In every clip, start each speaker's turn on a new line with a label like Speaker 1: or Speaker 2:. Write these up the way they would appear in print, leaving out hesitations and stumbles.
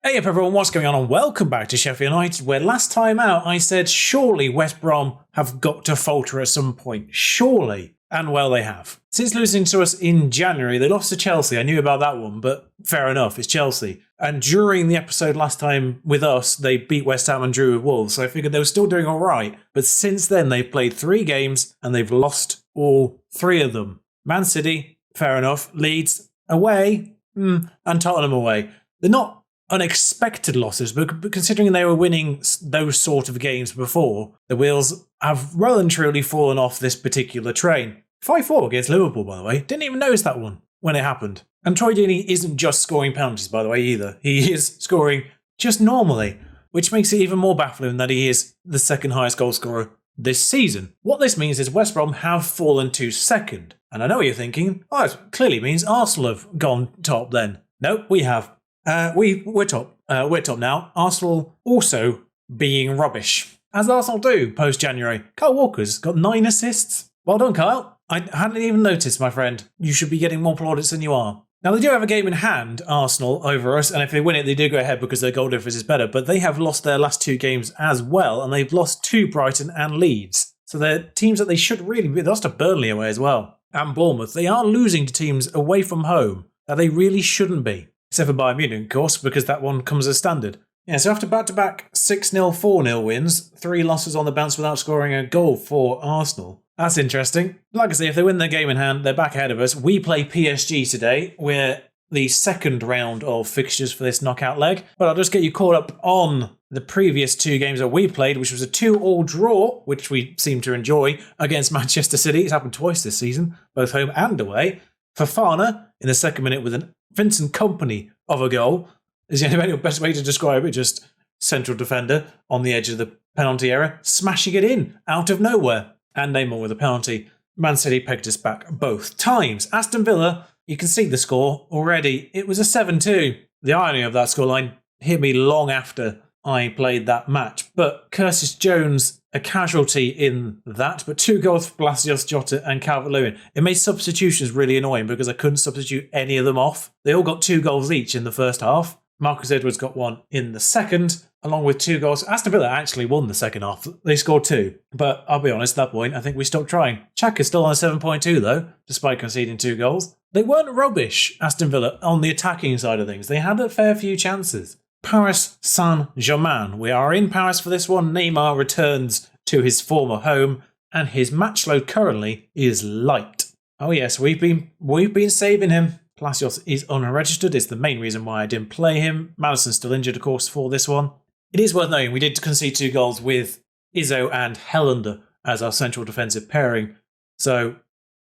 Speaker 1: Hey up everyone, what's going on and welcome back to Sheffield United, where last time out I said surely West Brom have got to falter at some point. Surely. And well, they have. Since losing to us in January, they lost to Chelsea. I knew about that one, but fair enough, it's Chelsea. And during the episode last time with us, they beat West Ham and drew with Wolves, so I figured they were still doing alright. But since then, they've played 3 games and they've lost all 3 of them. Man City, fair enough. Leeds, away, and Tottenham away. They're not unexpected losses, but considering they were winning those sort of games before, the wheels have well and truly fallen off this particular train. 5-4 against Liverpool, by the way. Didn't even notice that one when it happened. And Troy Deeney isn't just scoring penalties, by the way, either. He is scoring just normally, which makes it even more baffling that he is the second highest goal scorer this season. What this means is West Brom have fallen to second. And I know what you're thinking, oh, it clearly means Arsenal have gone top then. No, we have. We're top. We're top now. Arsenal also being rubbish, as Arsenal do post-January. Kyle Walker's got 9 assists. Well done, Kyle. I hadn't even noticed, my friend. You should be getting more plaudits than you are. Now, they do have a game in hand, Arsenal, over us, and if they win it, they do go ahead because their goal difference is better, but they have lost their last 2 games as well, and they've lost to Brighton and Leeds. So they're teams that they should really be. They lost to Burnley away as well, and Bournemouth. They are losing to teams away from home that they really shouldn't be. Except for Bayern Munich, of course, because that one comes as standard. Yeah, so after back-to-back 6-0, 4-0 wins, 3 losses on the bounce without scoring a goal for Arsenal. That's interesting. Like I say, if they win their game in hand, they're back ahead of us. We play PSG today. We're the second round of fixtures for this knockout leg. But I'll just get you caught up on the previous 2 games that we played, which was a 2-2 draw, which we seem to enjoy, against Manchester City. It's happened twice this season, both home and away. Fofana in the second minute with an Vincent Kompany of a goal. Is the best way to describe it, just central defender on the edge of the penalty area, smashing it in out of nowhere. And Neymar with a penalty. Man City pegged us back both times. Aston Villa, you can see the score already. It was a 7-2. The irony of that scoreline hit me long after I played that match. But Curtis Jones, a casualty in that, but 2 goals for Palacios, Jota and Calvert-Lewin. It made substitutions really annoying because I couldn't substitute any of them off. They all got 2 goals each in the first half. Marcus Edwards got 1 in the second, along with 2 goals. Aston Villa actually won the second half. They scored 2. But I'll be honest, at that point, I think we stopped trying. Xhaka's still on a 7.2 though, despite conceding 2 goals. They weren't rubbish, Aston Villa, on the attacking side of things. They had a fair few chances. Paris Saint-Germain. We are in Paris for this one. Neymar returns to his former home, and his match load currently is light. Oh yes, we've been saving him. Palacios is unregistered. It's the main reason why I didn't play him. Madison's still injured, of course, for this one. It is worth noting we did concede 2 goals with Izzo and Helander as our central defensive pairing. So,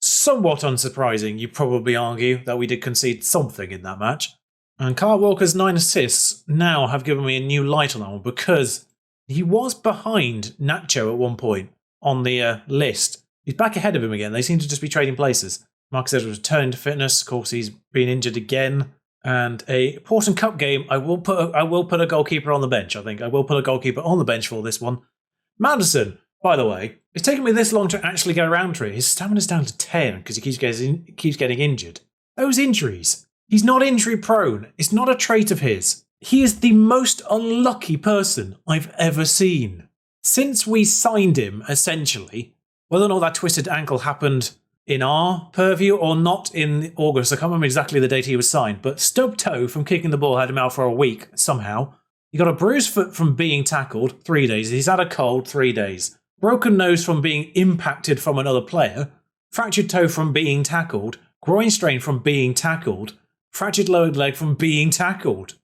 Speaker 1: somewhat unsurprising, you probably argue, that we did concede something in that match. And Kyle Walker's 9 assists now have given me a new light on that one because he was behind Nacho at one point on the list. He's back ahead of him again. They seem to just be trading places. Marcus Edwards returned to fitness. Of course, he's been injured again. And a important cup game, I will put a goalkeeper on the bench, I think. I will put a goalkeeper on the bench for this one. Madison, by the way, it's taken me this long to actually get around to it. His stamina's down to 10 because he keeps getting injured. Those injuries. He's not injury prone. It's not a trait of his. He is the most unlucky person I've ever seen. Since we signed him, essentially, whether or not that twisted ankle happened in our purview or not in August, I can't remember exactly the date he was signed, but stubbed toe from kicking the ball had him out for a week somehow. He got a bruised foot from being tackled, 3 days. He's had a cold, 3 days. Broken nose from being impacted from another player. Fractured toe from being tackled. Groin strain from being tackled. Fractured lower leg from being tackled.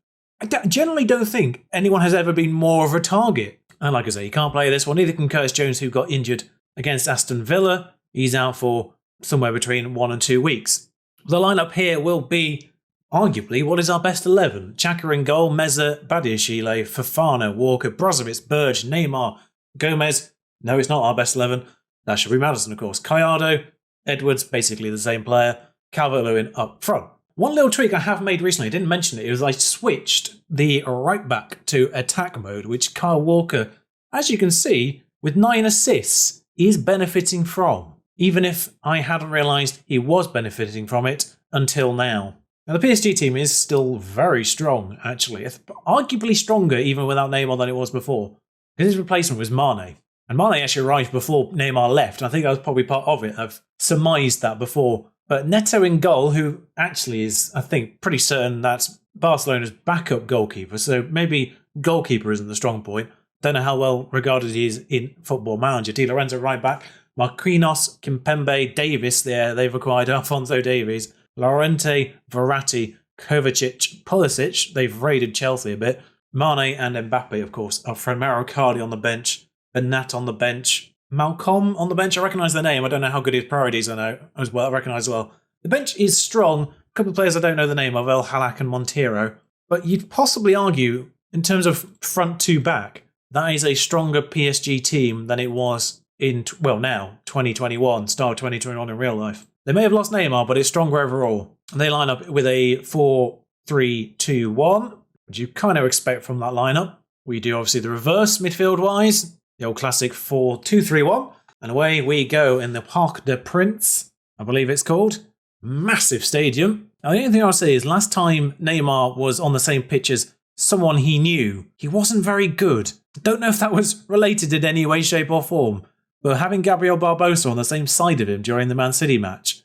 Speaker 1: I generally don't think anyone has ever been more of a target. And like I say, you can't play this one. Neither can Curtis Jones, who got injured against Aston Villa. He's out for somewhere between 1 and 2 weeks. The lineup here will be, arguably, what is our best 11? Xhaka in goal, Meza, Badiashile, Fofana, Walker, Brozovic, Burge, Neymar, Gomez. No, it's not our best 11. That should be Madison, of course. Gallardo, Edwards, basically the same player. Calvert-Lewin up front. One little tweak I have made recently, I didn't mention it, was I switched the right back to attack mode, which Kyle Walker, as you can see, with 9 assists, is benefiting from. Even if I hadn't realised he was benefiting from it until now. Now, the PSG team is still very strong, actually. It's arguably stronger even without Neymar than it was before. Because his replacement was Mane. And Mane actually arrived before Neymar left. And I think I was probably part of it. I've surmised that before. But Neto in goal, who actually is, I think, pretty certain that's Barcelona's backup goalkeeper. So maybe goalkeeper isn't the strong point. Don't know how well regarded he is in Football Manager. Di Lorenzo right back. Marquinhos, Kimpembe, Davis there. They've acquired Alphonso Davies. Llorente, Verratti, Kovacic, Pulisic. They've raided Chelsea a bit. Mane and Mbappe, of course. Alfredo Cardi on the bench. Bernat on the bench. Malcolm on the bench. I recognise the name. I don't know how good his priorities are now as well. I recognise as well. The bench is strong. A couple of players I don't know the name of, El Halak and Montero. But you'd possibly argue, in terms of front to back, that is a stronger PSG team than it was in, now, 2021, start of 2021 in real life. They may have lost Neymar, but it's stronger overall. They line up with a 4-3-2-1, which you kind of expect from that lineup. We do obviously the reverse midfield-wise, the old classic 4-2-3-1. And away we go in the Parc des Princes, I believe it's called. Massive stadium. Now, the only thing I'll say is last time Neymar was on the same pitch as someone he knew, he wasn't very good. Don't know if that was related in any way, shape or form, but having Gabriel Barbosa on the same side of him during the Man City match,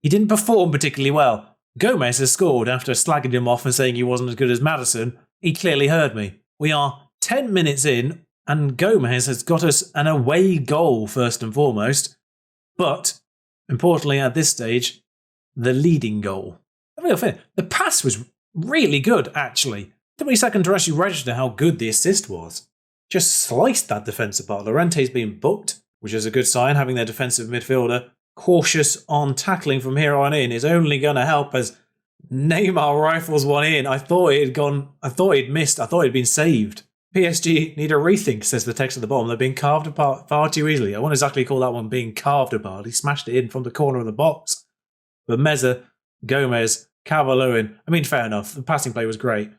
Speaker 1: he didn't perform particularly well. Gomez has scored after slagging him off and saying he wasn't as good as Maddison. He clearly heard me. We are 10 minutes in, and Gomez has got us an away goal first and foremost, but importantly at this stage, the leading goal. The pass was really good, actually. Took me a second to actually register how good the assist was. Just sliced that defence apart. Llorente's been booked, which is a good sign. Having their defensive midfielder cautious on tackling from here on in is only going to help as Neymar rifles one in. I thought he'd missed. I thought he'd been saved. PSG need a rethink, says the text at the bottom. They're being carved apart far too easily. I won't exactly call that one being carved apart. He smashed it in from the corner of the box. But Meza, Gomez, Calvert-Lewin, fair enough. The passing play was great.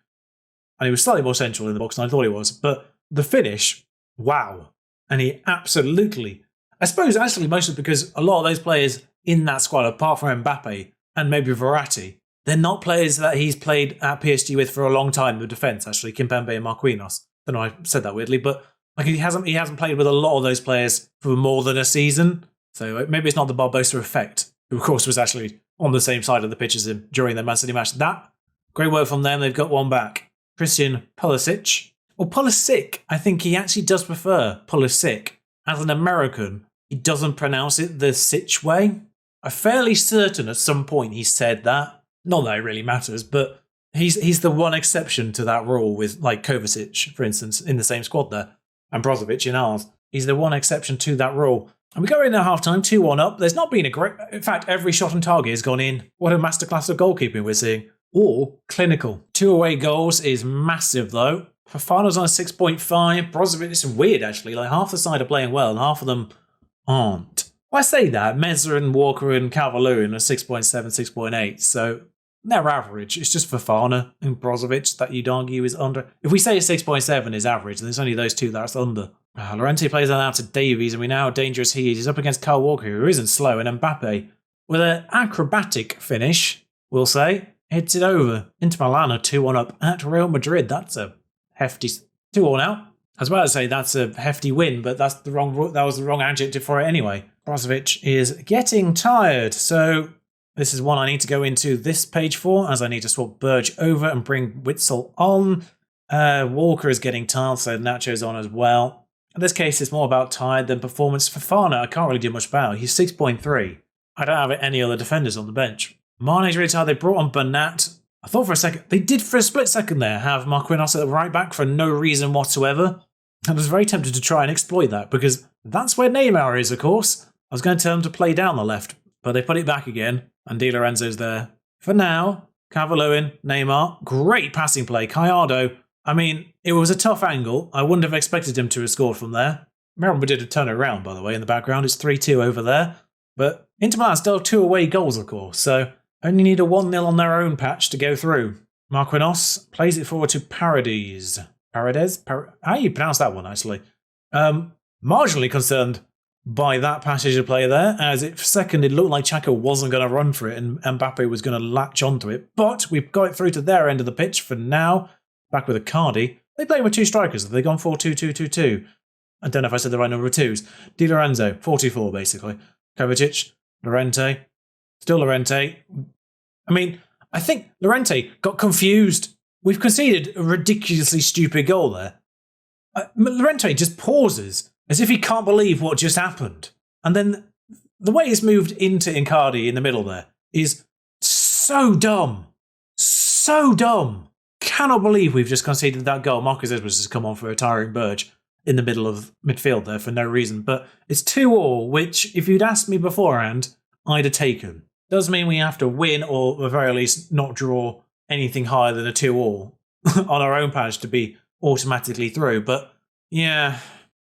Speaker 1: And he was slightly more central in the box than I thought he was. But the finish, wow. And he absolutely, I suppose actually mostly because a lot of those players in that squad, apart from Mbappe and maybe Verratti, they're not players that he's played at PSG with for a long time in the defence, actually, Kimpembe and Marquinhos. I don't know, I said that weirdly, but he hasn't played with a lot of those players for more than a season. So maybe it's not the Barbosa effect, who of course was actually on the same side of the pitch as him during the Man City match. That, great work from them, they've got one back. Christian Pulisic. Or Pulisic, I think he actually does prefer Pulisic. As an American, he doesn't pronounce it the Sitch way. I'm fairly certain at some point he said that. Not that it really matters, but he's the one exception to that rule with like Kovacic, for instance, in the same squad there, and Brozovic in ours. He's the one exception to that rule. And we go in at half-time, 2-1 up. There's not been a great... In fact, every shot on target has gone in. What a masterclass of goalkeeping we're seeing. All clinical. 2 away goals is massive, though. Fofana's on a 6.5. Brozovic is weird, actually. Like, half the side are playing well, and half of them aren't. Well, I say that. Meza and Walker and Calvert-Lewin are 6.7, 6.8. So they're average. It's just Fofana and Brozovic that you'd argue is under. If we say a 6.7 is average, then there's only those two that's under. Llorente plays that out to Davies, and we know how dangerous he is. He's up against Kyle Walker, who isn't slow, and Mbappe, with an acrobatic finish, we'll say, hits it over. Inter Milan are 2-1 up at Real Madrid. That's a hefty 2-1 now. I was about to say that's a hefty win, but that was the wrong adjective for it anyway. Brozovic is getting tired, so this is one I need to go into this page for, as I need to swap Burge over and bring Witsel on. Walker is getting tired, so Nacho's on as well. In this case, it's more about tired than performance. Fofana, I can't really do much about. He's 6.3. I don't have any other defenders on the bench. Mane's really tired. They brought on Bernat. I thought for a second, they did for a split second there have Marquinhos at the right back for no reason whatsoever. I was very tempted to try and exploit that because that's where Neymar is, of course. I was going to tell him to play down the left, but they put it back again, and Di Lorenzo's there. For now, Calvert-Lewin, Neymar, great passing play. Gallardo, it was a tough angle. I wouldn't have expected him to have scored from there. Remember, did a turn around, by the way, in the background. It's 3-2 over there. But Inter Milan still have 2 away goals, of course, so only need a 1-0 on their own patch to go through. Marquinhos plays it forward to Paredes. How do you pronounce that one, actually? Marginally concerned by that passage of play there, as for a second it looked like Xhaka wasn't going to run for it and Mbappe was going to latch onto it. But we've got it through to their end of the pitch for now. Back with Icardi. They play with two strikers. Have they gone 4-2-2-2-2? I don't know if I said the right number of twos. Di Lorenzo, 4-2-4 basically. Kovacic, Llorente, still Llorente. I mean, I think Llorente got confused. We've conceded a ridiculously stupid goal there. Llorente just pauses as if he can't believe what just happened. And then the way it's moved into Icardi in the middle there is so dumb. So dumb. Cannot believe we've just conceded that goal. Marcus Edwards has come on for a tiring Burge in the middle of midfield there for no reason. But it's 2-2, which if you'd asked me beforehand, I'd have taken. Does mean we have to win or at the very least not draw anything higher than a 2-2 on our own patch to be automatically through. But yeah,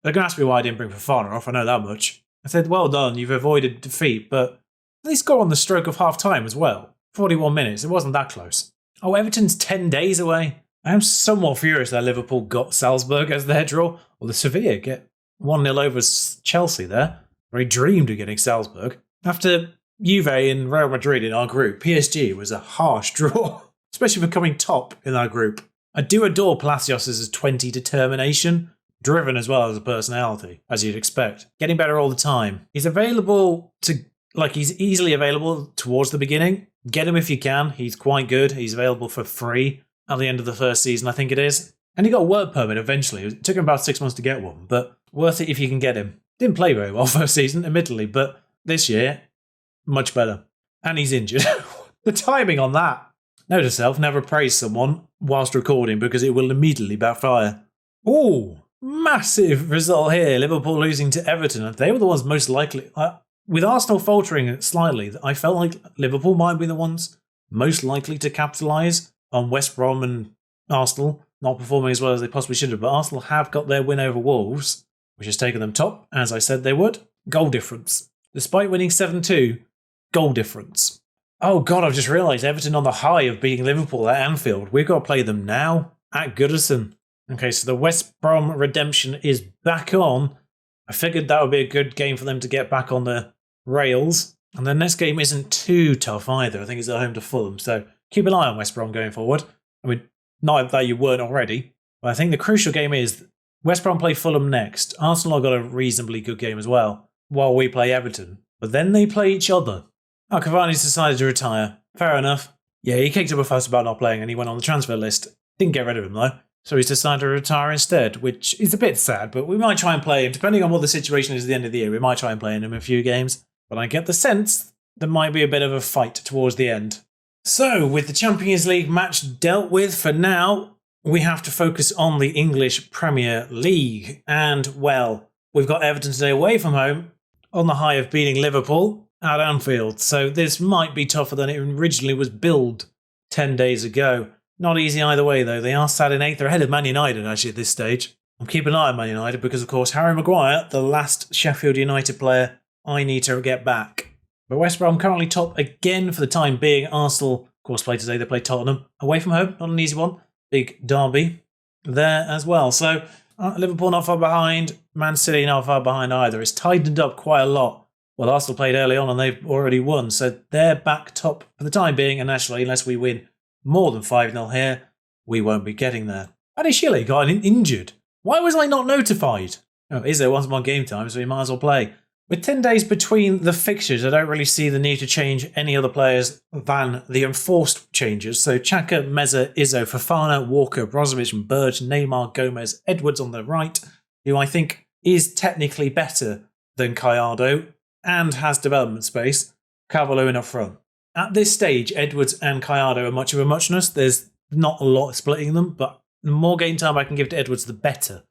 Speaker 1: they're going to ask me why I didn't bring Fofana off. I know that much. I said, well done, you've avoided defeat, but they score on the stroke of half time as well. 41 minutes, it wasn't that close. Oh, Everton's 10 days away. I am somewhat furious that Liverpool got Salzburg as their draw, or the Sevilla get 1-0 over Chelsea there. I dreamed of getting Salzburg. After Juve and Real Madrid in our group, PSG was a harsh draw, especially for coming top in our group. I do adore Palacios' 20 determination, driven as well as a personality, as you'd expect. Getting better all the time. He's available he's easily available towards the beginning. Get him if you can. He's quite good. He's available for free at the end of the first season, I think it is. And he got a work permit eventually. It took him about 6 months to get one, but worth it if you can get him. Didn't play very well first season, admittedly, but this year, much better. And he's injured. The timing on that. Note to self, never praise someone whilst recording because it will immediately backfire. Ooh, massive result here. Liverpool losing to Everton. They were the ones most likely. With Arsenal faltering slightly, I felt like Liverpool might be the ones most likely to capitalise on West Brom and Arsenal not performing as well as they possibly should have. But Arsenal have got their win over Wolves, which has taken them top, as I said they would. Goal difference. Despite winning 7-2, goal difference. Oh God, I've just realised Everton on the high of beating Liverpool at Anfield. We've got to play them now at Goodison. Okay, so the West Brom redemption is back on. I figured that would be a good game for them to get back on the rails. And the next game isn't too tough either. I think it's at home to Fulham. So keep an eye on West Brom going forward. I mean, not that you weren't already. But I think the crucial game is West Brom play Fulham next. Arsenal have got a reasonably good game as well, while we play Everton. But then they play each other. Oh, Cavani's decided to retire. Fair enough. Yeah, he kicked up a fuss about not playing and he went on the transfer list. Didn't get rid of him though. So he's decided to retire instead, which is a bit sad, but we might try and play him. Depending on what the situation is at the end of the year, we might try and play him in a few games. But I get the sense there might be a bit of a fight towards the end. So, with the Champions League match dealt with for now, we have to focus on the English Premier League. And, well, we've got Everton today away from home on the high of beating Liverpool at Anfield. So this might be tougher than it originally was billed 10 days ago. Not easy either way, though. They are sat in 8th. They're ahead of Man United, actually, at this stage. I'm keeping an eye on Man United because, of course, Harry Maguire, the last Sheffield United player I need to get back. But West Brom currently top again for the time being. Arsenal, of course, play today. They play Tottenham. Away from home, not an easy one. Big derby there as well. So Liverpool not far behind. Man City not far behind either. It's tightened up quite a lot. Well, Arsenal played early on and they've already won. So they're back top for the time being. And actually, unless we win more than 5-0 here, we won't be getting there. Adishile got injured. Why was I not notified? Oh, is there once more game time, so we might as well play. With 10 days between the fixtures, I don't really see the need to change any other players than the enforced changes. So Xhaka, Meza, Izzo, Fofana, Walker, Brozovic and Burge, Neymar, Gomez, Edwards on the right, who I think is technically better than Gallardo and has development space. Calvert-Lewin up front. At this stage, Edwards and Gallardo are much of a muchness. There's not a lot splitting them, but the more game time I can give to Edwards, the better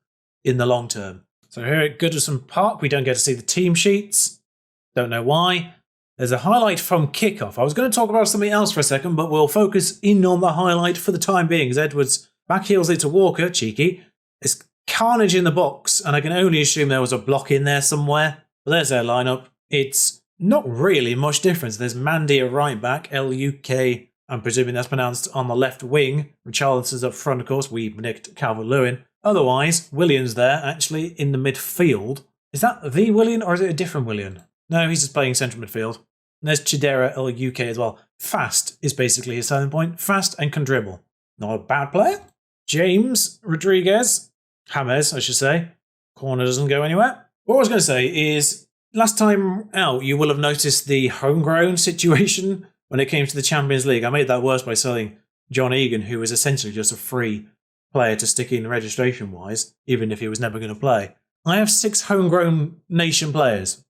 Speaker 1: in the long term. So here at Goodison Park, we don't get to see the team sheets. Don't know why. There's a highlight from kickoff. I was going to talk about something else for a second, but we'll focus in on the highlight for the time being, as Edwards backheels it to Walker, cheeky. It's carnage in the box, and I can only assume there was a block in there somewhere. But there's their lineup. It's not really much difference. There's Mandy at right back, L-U-K, I'm presuming that's pronounced, on the left wing. Richarlison's up front, of course. We've nicked Calvert-Lewin. Otherwise, Williams there, actually, in the midfield. Is that the Willian or is it a different Willian? No, he's just playing central midfield. And there's Chidera UK as well. Fast is basically his selling point. Fast and can dribble. Not a bad player. James Rodriguez. James, I should say. Corner doesn't go anywhere. What I was going to say is, last time out, you will have noticed the homegrown situation when it came to the Champions League. I made that worse by selling John Egan, who was essentially just a free player to stick in registration-wise, even if he was never going to play. I have 6 homegrown nation players.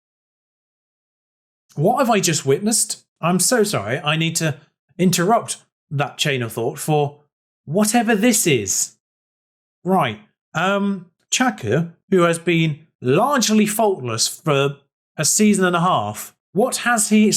Speaker 1: What have I just witnessed? I'm so sorry. I need to interrupt that chain of thought for whatever this is. Right. Chaka, who has been largely faultless for a season and a half, what has he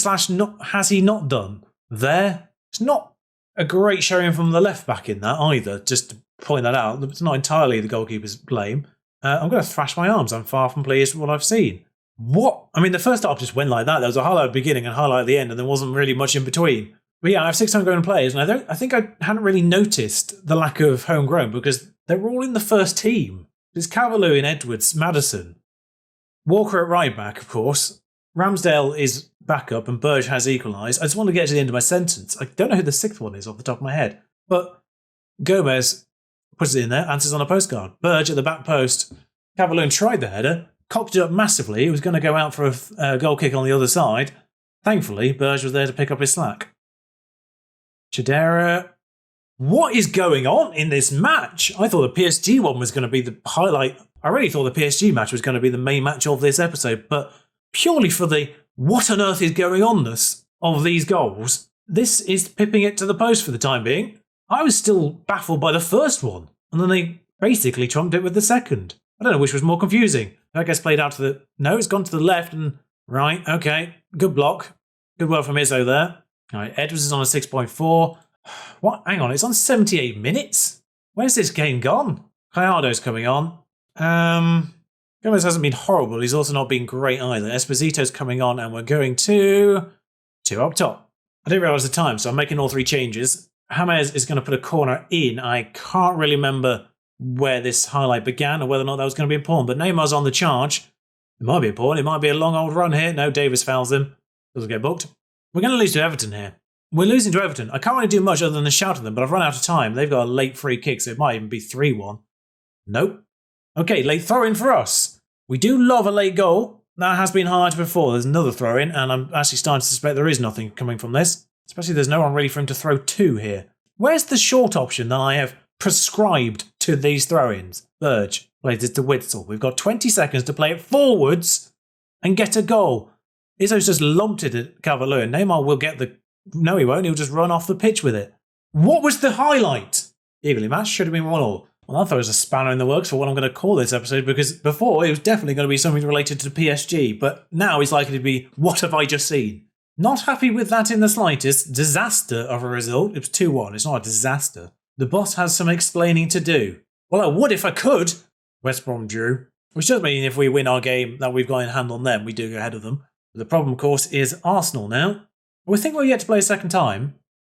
Speaker 1: not done there? It's not a great showing from the left back in that either, just to point that out. It's not entirely the goalkeeper's blame. I'm going to thrash my arms. I'm far from pleased with what I've seen. What? I mean, the first half just went like that. There was a highlight at the beginning and a highlight at the end, and there wasn't really much in between. But yeah, I have 6 homegrown players, and I think I hadn't really noticed the lack of homegrown because they're all in the first team. There's Calvert-Lewin, Edwards, Maddison, Walker at right back, of course. Ramsdale is back up, and Burge has equalised. I just want to get to the end of my sentence. I don't know who the 6th one is off the top of my head, but Gomez puts it in there, answers on a postcard. Burge at the back post. Calvert-Lewin tried the header, cocked it up massively. He was going to go out for a goal kick on the other side. Thankfully, Burge was there to pick up his slack. Chidera. What is going on in this match? I thought the PSG one was going to be the highlight. I really thought the PSG match was going to be the main match of this episode, but purely for the what on earth is going on-ness of these goals, this is pipping it to the post for the time being. I was still baffled by the first one, and then they basically trumped it with the second. I don't know which was more confusing. I guess played out to the... No, it's gone to the left and... Right, okay. Good block. Good work from Izzo there. All right, Edwards is on a 6.4. What? Hang on, it's on 78 minutes? Where's this game gone? Gallardo's coming on. Gomez hasn't been horrible. He's also not been great either. Esposito's coming on, and we're going to up top. I didn't realise the time, so I'm making all 3 changes. James is going to put a corner in. I can't really remember where this highlight began or whether or not that was going to be important, but Neymar's on the charge. It might be important. It might be a long old run here. No, Davis fouls him. Doesn't get booked. We're going to lose to Everton here. We're losing to Everton. I can't really do much other than shout at them, but I've run out of time. They've got a late free kick, so it might even be 3-1. Nope. Okay, late throw-in for us. We do love a late goal. That has been highlighted before. There's another throw-in, and I'm actually starting to suspect there is nothing coming from this. Especially there's no one ready for him to throw 2 here. Where's the short option that I have prescribed to these throw-ins? Burge plays it to Witzel. We've got 20 seconds to play it forwards and get a goal. Izzo's just lumped it at Calvert-Lewin. Neymar will get the... No, he won't. He'll just run off the pitch with it. What was the highlight? Evenly matched. Should have been 1-1. Well, I thought it was a spanner in the works for what I'm going to call this episode, because before it was definitely going to be something related to PSG, but now it's likely to be, what have I just seen? Not happy with that in the slightest. Disaster of a result. It was 2-1. It's not a disaster. The boss has some explaining to do. Well, I would if I could. West Brom drew. Which does mean if we win our game that we've got in hand on them, we do go ahead of them. But the problem, of course, is Arsenal now. We think we'll yet to play a second time.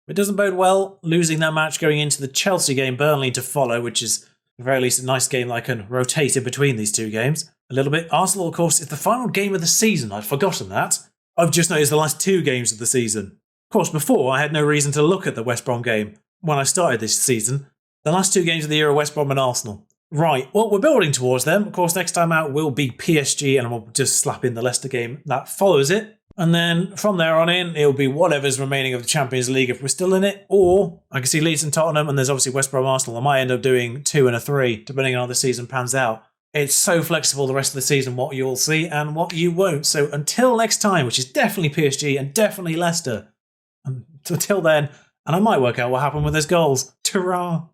Speaker 1: It doesn't bode well losing that match going into the Chelsea game, Burnley to follow, which is at the very least a nice game that I can rotate in between these 2 games a little bit. Arsenal, of course, is the final game of the season. I'd forgotten that. I've just noticed the last 2 games of the season. Of course, before, I had no reason to look at the West Brom game when I started this season. The last 2 games of the year are West Brom and Arsenal. Right, well, we're building towards them. Of course, next time out will be PSG, and I'll just slap in the Leicester game that follows it. And then from there on in, it'll be whatever's remaining of the Champions League if we're still in it. Or I can see Leeds and Tottenham, and there's obviously West Brom Arsenal. I might end up doing 2 and a 3, depending on how the season pans out. It's so flexible the rest of the season, what you'll see and what you won't. So until next time, which is definitely PSG and definitely Leicester, until then, and I might work out what happened with those goals. Ta-ra!